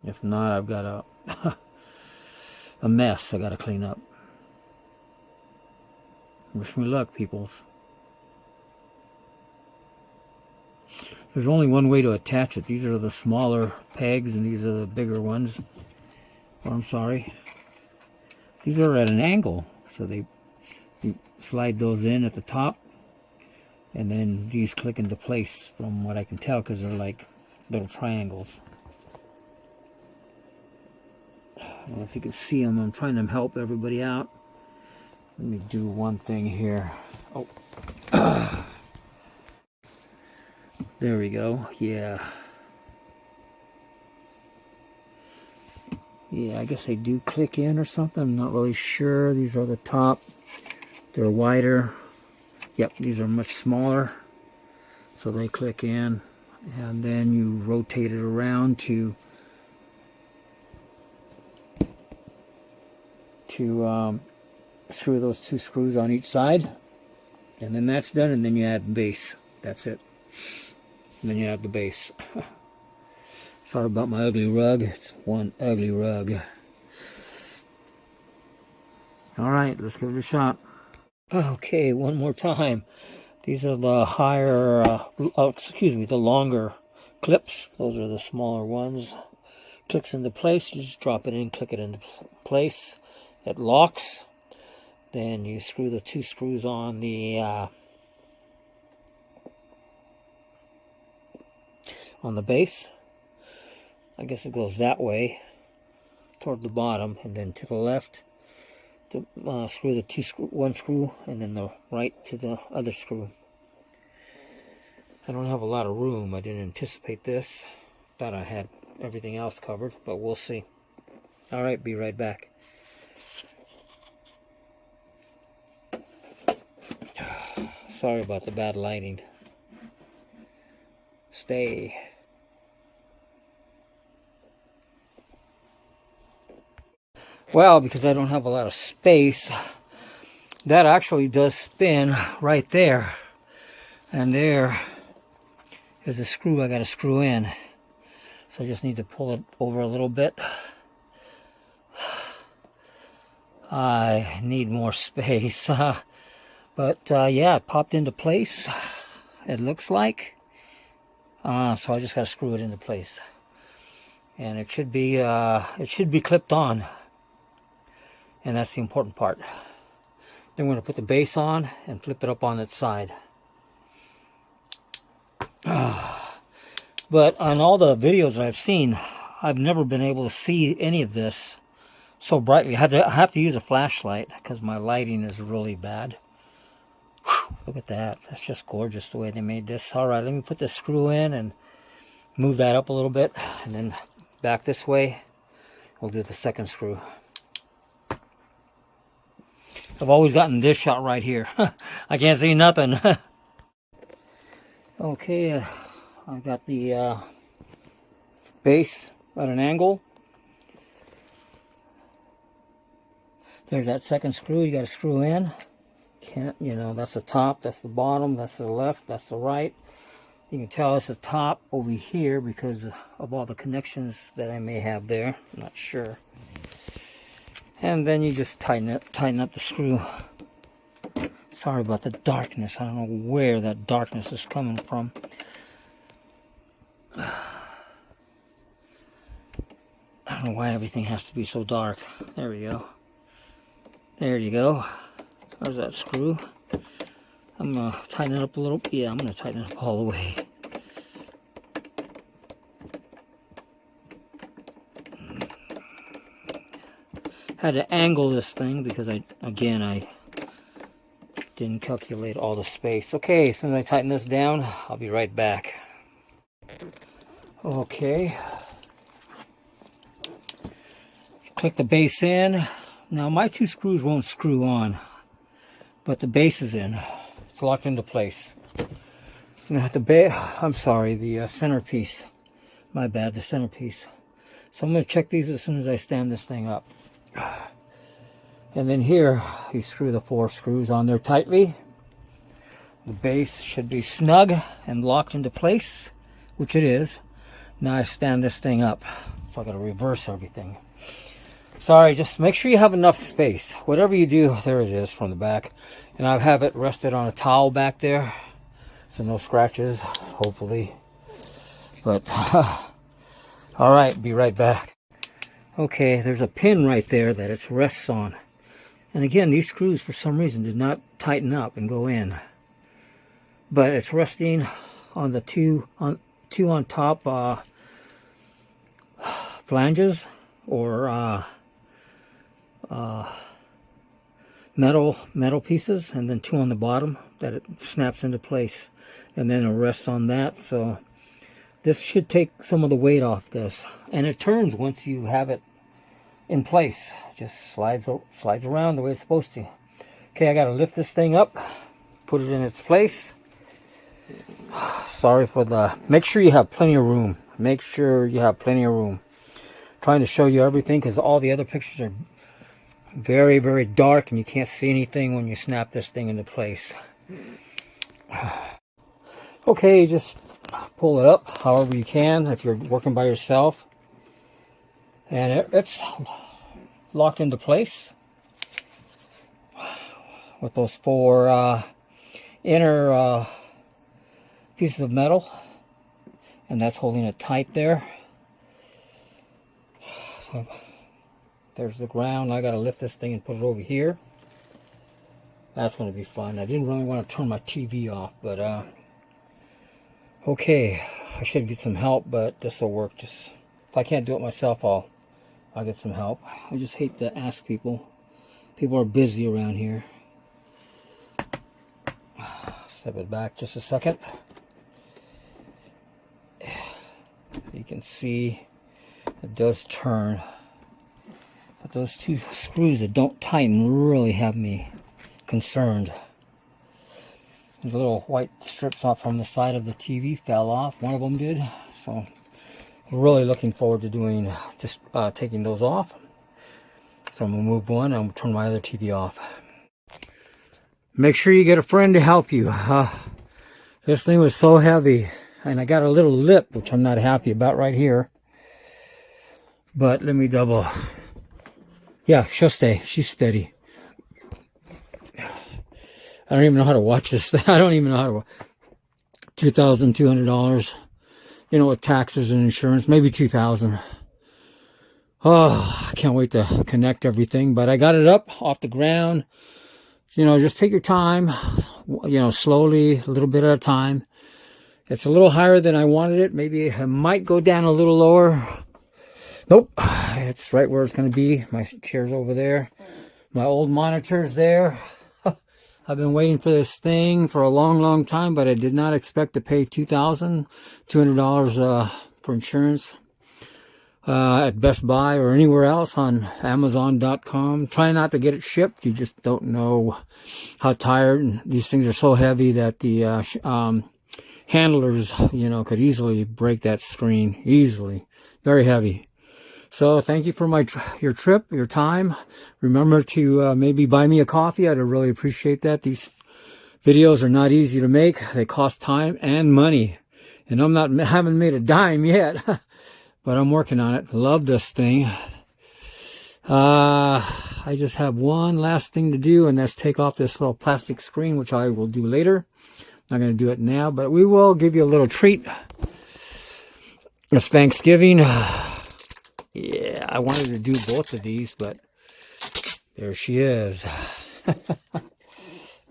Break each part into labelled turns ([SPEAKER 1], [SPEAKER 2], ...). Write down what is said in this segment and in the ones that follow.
[SPEAKER 1] If not, I've got a a mess I got to clean up. Wish me luck, peoples. There's only one way to attach it. These are the smaller pegs and these are the bigger ones. Or I'm sorry. These are at an angle. So you slide those in at the top. And then these click into place from what I can tell because they're like little triangles. I don't know if you can see them. I'm trying to help everybody out. Let me do one thing here. Oh. There we go. Yeah. Yeah, I guess they do click in or something. I'm not really sure. These are the top. They're wider. Yep, these are much smaller. So they click in. And then you rotate it around to screw those 2 screws on each side. And then that's done. And then you add the base. That's it. And then you add the base. Sorry about my ugly rug. It's one ugly rug. Alright, let's give it a shot. Okay, one more time. These are the higher, the longer clips. Those are the smaller ones. Clicks into place. You just drop it in, click it into place. It locks. Then you screw the 2 screws on the base. I guess it goes that way toward the bottom, and then to the left to screw the one screw, and then the right to the other screw. I don't have a lot of room. I didn't anticipate this. Thought I had everything else covered, but we'll see. All right, be right back. Sorry about the bad lighting. Stay. Well, because I don't have a lot of space, that actually does spin right there. And there is a screw I got to screw in. So I just need to pull it over a little bit. I need more space. But yeah, it popped into place, it looks like. So I just got to screw it into place. And it should be clipped on. And that's the important part. Then we're going to put the base on and flip it up on its side. But on all the videos I've seen, I've never been able to see any of this so brightly. I have to use a flashlight because my lighting is really bad. Whew, look at that. That's just gorgeous the way they made this. Alright, let me put this screw in and move that up a little bit. And then back this way, we'll do the second screw. I've always gotten this shot right here. I can't see nothing. Okay, I got the base at an angle. There's that second screw you got to screw in. That's the top, that's the bottom, that's the left, that's the right. You can tell it's the top over here because of all the connections that I may have there. I'm not sure. And then you just tighten up the screw. Sorry about the darkness. I don't know where that darkness is coming from. I don't know why everything has to be so dark. There we go. There you go. There's that screw. I'm going to tighten it up a little. Yeah, I'm going to tighten it up all the way. Had to angle this thing because I didn't calculate all the space. Okay, as soon as I tighten this down, I'll be right back. Okay. Click the base in. Now my 2 screws won't screw on, but the base is in. It's locked into place. I'm gonna have to the centerpiece. My bad, the centerpiece. So I'm gonna check these as soon as I stand this thing up. And then here, you screw the 4 screws on there tightly. The base should be snug and locked into place, which it is. Now I stand this thing up, so I gotta reverse everything. Sorry, just make sure you have enough space. Whatever you do, there it is from the back. And I have it rested on a towel back there, so no scratches, hopefully. But, all right, be right back. Okay, there's a pin right there that it rests on. And again, these screws, for some reason, did not tighten up and go in. But it's resting on the two on top flanges, or metal pieces, and then two on the bottom that it snaps into place, and then it rests on that. So this should take some of the weight off this, and it turns once you have it in place. It just slides around the way it's supposed to. Okay, I gotta lift this thing up, put it in its place. Sorry for the... Make sure you have plenty of room. Make sure you have plenty of room. Trying to show you everything because all the other pictures are very, very dark and you can't see anything when you snap this thing into place. Okay, just pull it up however you can if you're working by yourself. And it's locked into place with those four inner pieces of metal, and that's holding it tight there. So there's the ground. I gotta lift this thing and put it over here. That's gonna be fun. I didn't really want to turn my TV off, but okay, I should get some help, but this will work. Just if I can't do it myself, I'll get some help. I just hate to ask people. People are busy around here. Step it back just a second. You can see it does turn, but those two screws that don't tighten really have me concerned. The little white strips off from the side of the TV fell off. One of them did, so really looking forward to doing just taking those off. So I'm gonna move one and I'm gonna turn my other TV off. Make sure you get a friend to help you. This thing was so heavy, and I got a little lip, which I'm not happy about right here. But let me double. Yeah, she'll stay. She's steady. I don't even know how to watch this thing. I don't even know how to. $2,200. You know, with taxes and insurance, maybe $2,000. Oh, I can't wait to connect everything. But I got it up off the ground. You know, just take your time. You know, slowly, a little bit at a time. It's a little higher than I wanted it. Maybe I might go down a little lower. Nope, it's right where it's going to be. My chair's over there. My old monitor's there. I've been waiting for this thing for a long, long time, but I did not expect to pay $2,200 for insurance at Best Buy or anywhere else on Amazon.com. Try not to get it shipped. You just don't know how tired. And these things are so heavy that the handlers, you know, could easily break that screen. Easily. Very heavy. So thank you for your trip, your time. Remember to maybe buy me a coffee. I'd really appreciate that. These videos are not easy to make. They cost time and money. And haven't made a dime yet. But I'm working on it. Love this thing. I just have one last thing to do, and that's take off this little plastic screen, which I will do later. Not going to do it now, but we will give you a little treat. It's Thanksgiving. Yeah, I wanted to do both of these, but there she is.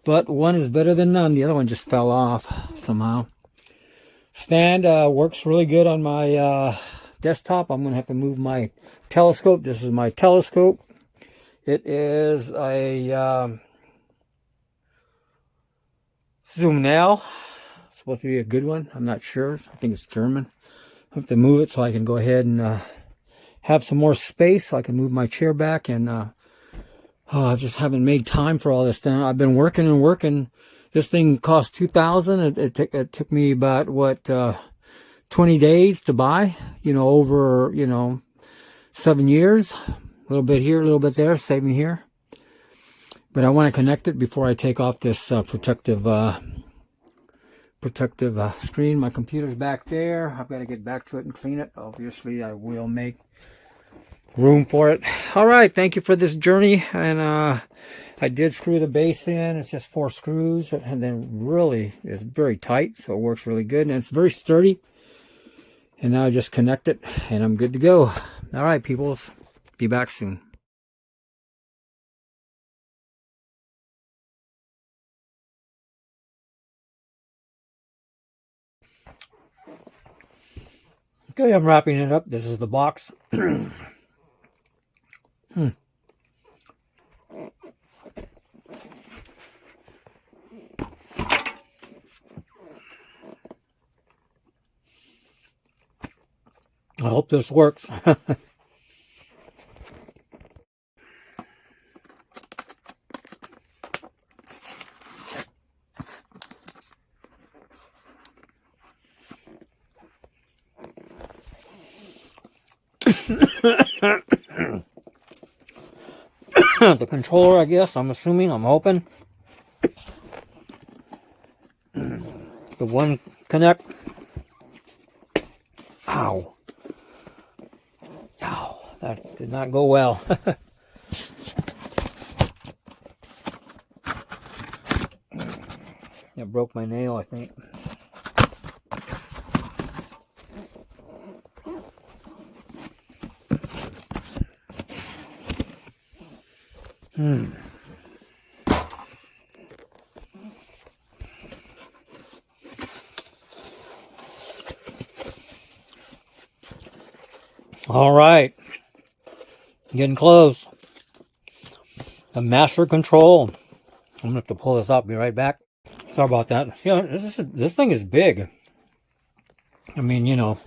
[SPEAKER 1] But one is better than none. The other one just fell off somehow. Stand works really good on my desktop. I'm going to have to move my telescope. This is my telescope. It is a Zoom Now. It's supposed to be a good one. I'm not sure. I think it's German. I have to move it so I can go ahead and have some more space so I can move my chair back. And I just haven't made time for all this thing. I've been working and working. This thing cost $2,000. It took me about, 20 days to buy, you know, over, 7 years. A little bit here, a little bit there, saving here. But I want to connect it before I take off this protective protective screen. My computer's back there. I've got to get back to it and clean it. Obviously, I will make room for it. All right, thank you for this journey. And I did screw the base in. It's just 4 screws, and then really it's very tight, so it works really good, and it's very sturdy. And now I just connect it, and I'm good to go. All right, peoples, be back soon. Okay, I'm wrapping it up. This is the box. I hope this works. The controller, I guess, I'm assuming, I'm hoping. The one connect. Ow. Ow, that did not go well. It broke my nail, I think. All right, getting close. The master control. I'm gonna have to pull this up. Be right back. Sorry about that. You know, this thing is big. I mean, you know.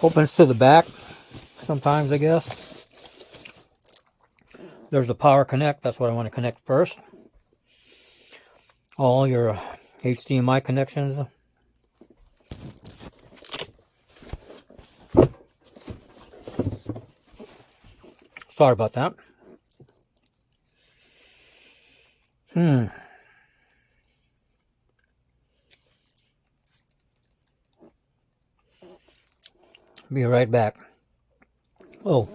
[SPEAKER 1] Opens to the back sometimes, I guess. There's the power connect. That's what I want to connect first. All your HDMI connections. Sorry about that. Be right back. Oh.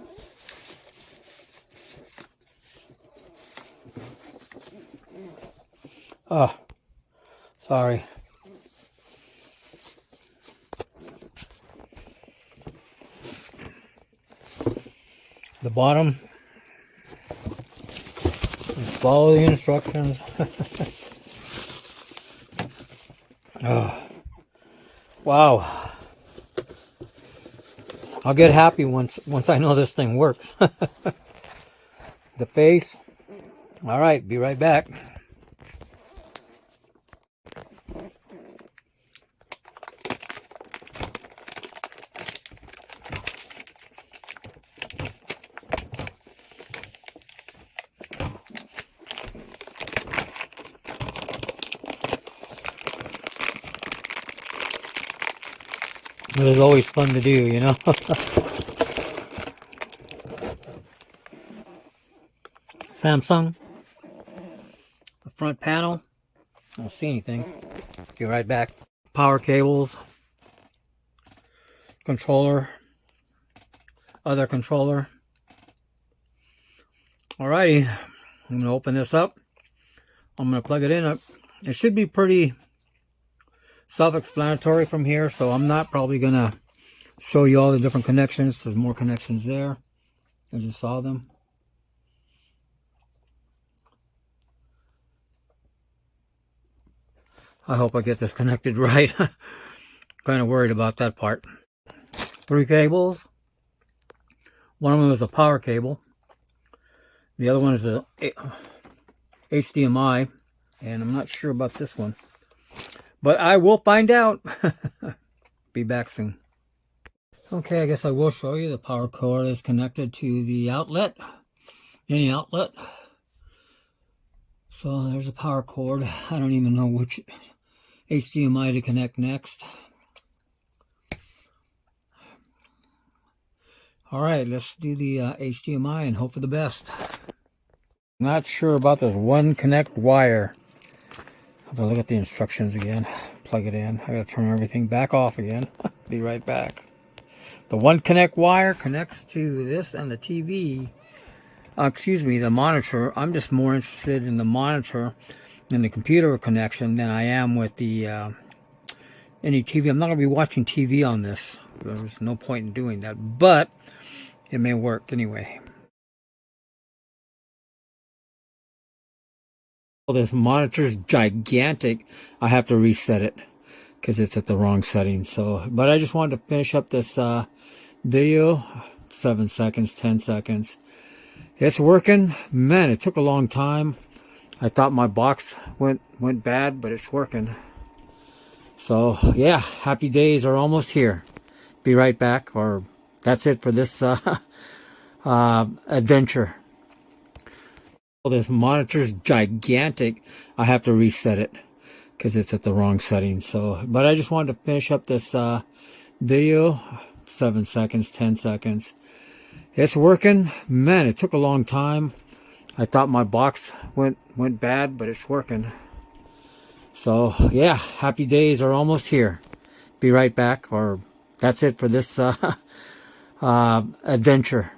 [SPEAKER 1] Oh. Sorry. The bottom. Just follow the instructions. Oh. Wow. I'll get happy once I know this thing works. The face. All right, be right back. It is always fun to do, you know. Samsung. The front panel. I don't see anything. Be right back. Power cables. Controller. Other controller. Alrighty. I'm going to open this up. I'm going to plug it in. It should be pretty self-explanatory from here, so I'm not probably going to show you all the different connections. There's more connections there. I just saw them. I hope I get this connected right. Kind of worried about that part. 3 cables. One of them is a power cable. The other one is a HDMI, and I'm not sure about this one. But I will find out. Be back soon. Okay, I guess I will show you the power cord is connected to the outlet. Any outlet. So there's a power cord. I don't even know which HDMI to connect next. All right, let's do the HDMI and hope for the best. Not sure about this one connect wire. Have to look at the instructions again. Plug it in. I gotta turn everything back off again. Be right back. The one connect wire connects to this and the TV. Excuse me, the monitor. I'm just more interested in the monitor and the computer connection than I am with the any TV. I'm not going to be watching TV on this. There's no point in doing that, but it may work anyway. Well, this monitor's gigantic. I have to reset it because it's at the wrong setting. So, but I just wanted to finish up this video. 7 seconds, 10 seconds. It's working. Man, it took a long time. I thought my box went bad, but it's working. So yeah, happy days are almost here. Be right back, or that's it for this adventure. Well, this monitor's gigantic. I have to reset it because it's at the wrong setting. So, but I just wanted to finish up this video. 7 seconds, 10 seconds. It's working. Man, it took a long time. I thought my box went bad, but it's working. So yeah, happy days are almost here. Be right back, or that's it for this adventure.